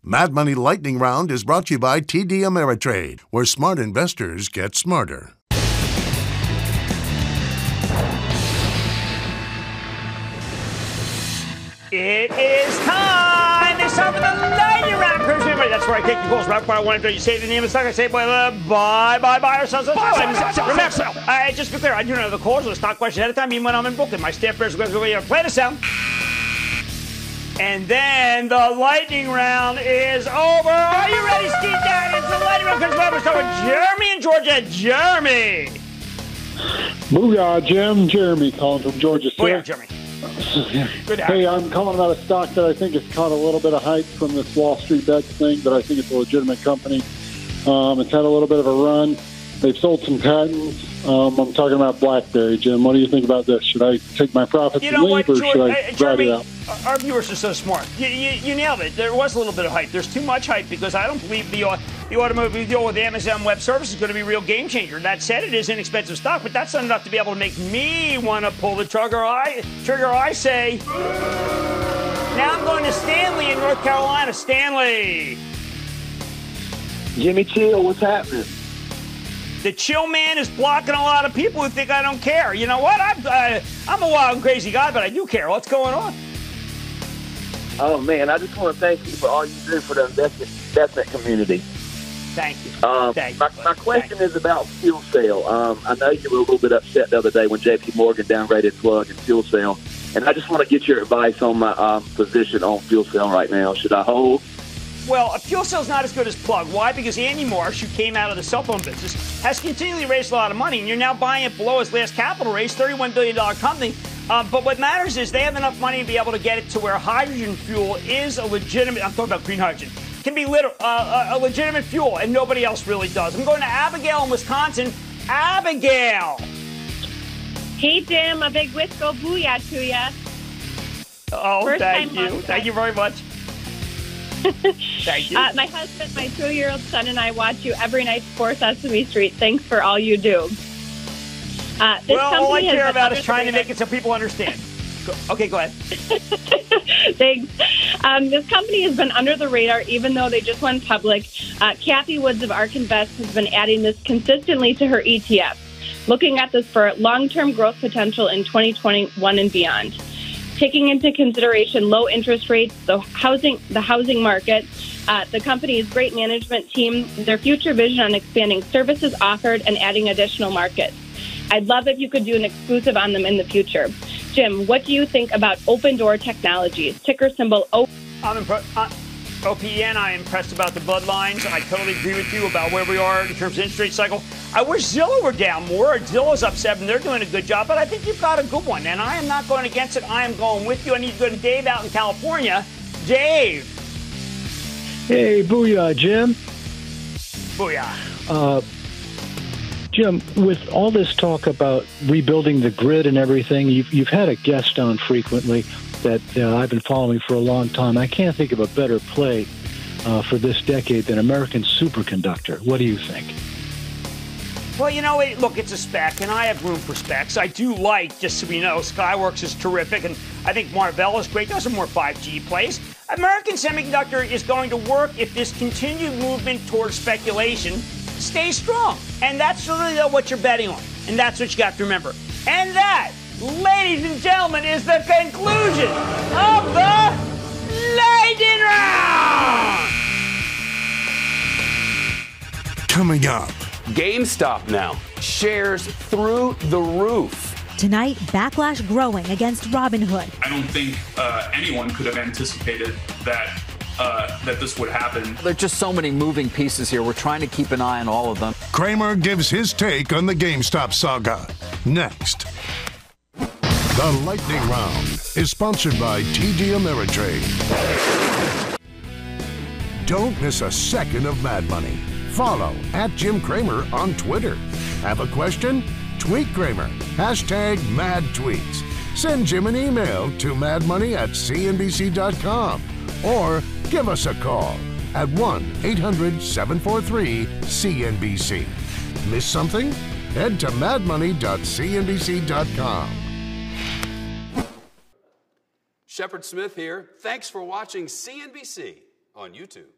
Mad Money Lightning Round is brought to you by TD Ameritrade, where smart investors get smarter. It is time! It's time for the lightning round. That's where I take the calls. Right before I want to you say the name of the stock. I say buy or sell. Remember, just to be clear, I do know the calls or the stock questions ahead of time, even when I'm in Brooklyn. My staff bears are going to play the sound. And then the lightning round is over. Are you ready, Steve? It's the lightning round. We're starting with Jeremy in Georgia. Jeremy. Booyah, Jim. Jeremy calling from Georgia. Booyah, Jeremy. Good. Hey, I'm calling about a stock that I think has caught a little bit of hype from this Wall Street Bets thing, but I think it's a legitimate company. It's had a little bit of a run. They've sold some patents. I'm talking about BlackBerry, Jim. What do you think about this? Should I take my profits and leave, or should I ride it out? Our viewers are so smart. You nailed it. There was a little bit of hype. There's too much hype because I don't believe the automobile deal with Amazon Web Services is going to be a real game changer. That said, it is inexpensive stock, but that's not enough to be able to make me want to pull the trigger. I say, now I'm going to Stanley in North Carolina. Stanley. Jimmy Chill, what's happening? The chill man is blocking a lot of people who think I don't care. You know what? I'm a wild and crazy guy, but I do care. What's going on? Oh, man, I just want to thank you for all you do for the investment community. Thank you. My question is about Fuelcell. I know you were a little bit upset the other day when J.P. Morgan downgraded Plug and Fuelcell, and I just want to get your advice on my position on Fuelcell right now. Should I hold? Well, Fuelcell's not as good as Plug. Why? Because Andy Marsh, who came out of the cell phone business, has continually raised a lot of money, and you're now buying it below his last capital raise, $31 billion company. But what matters is they have enough money to be able to get it to where hydrogen fuel is a legitimate, I'm talking about green hydrogen, can be a legitimate fuel, and nobody else really does. I'm going to Abigail in Wisconsin. Abigail! Hey, Jim, a big Wisco booyah to ya. Oh, thank you. Thank you very much. Thank you. My husband, my 2-year-old son, and I watch you every night before Sesame Street. Thanks for all you do. All I care about is trying to make it so people understand. Okay, go ahead. Thanks. This company has been under the radar, even though they just went public. Kathy Woods of ARK Invest has been adding this consistently to her ETF, looking at this for long-term growth potential in 2021 and beyond. Taking into consideration low interest rates, the housing market, the company's great management team, their future vision on expanding services offered and adding additional markets. I'd love if you could do an exclusive on them in the future. Jim, what do you think about Opendoor Technologies? Ticker symbol O. OPN, I am impressed about the bloodlines. I totally agree with you about where we are in terms of interest rate cycle. I wish Zillow were down more. Zillow's up 7. They're doing a good job, but I think you've got a good one. And I am not going against it. I am going with you. I need to go to Dave out in California. Dave. Hey, booyah, Jim. Booyah. Jim, with all this talk about rebuilding the grid and everything, you've had a guest on frequently that I've been following for a long time. I can't think of a better play for this decade than American Superconductor. What do you think? Well, you know, look, it's a spec, and I have room for specs. I do like, just so we know, Skyworks is terrific, and I think Marvell is great. Those are more 5G plays. American Semiconductor is going to work if this continued movement towards speculation stays strong. And that's really what you're betting on. And that's what you got to remember. And that, ladies and gentlemen, is the conclusion of the Lightning Round! Coming up. GameStop now. Shares through the roof. Tonight, backlash growing against Robinhood. I don't think anyone could have anticipated that this would happen. There are just so many moving pieces here. We're trying to keep an eye on all of them. Cramer gives his take on the GameStop saga. Next. The Lightning Round is sponsored by TD Ameritrade. Don't miss a second of Mad Money. Follow @Jim Cramer on Twitter. Have a question? Tweet Cramer. #MadTweets. Send Jim an email to madmoney@cnbc.com or give us a call at 1-800-743-CNBC. Miss something? Head to madmoney.cnbc.com. Shepard Smith here. Thanks for watching CNBC. on YouTube.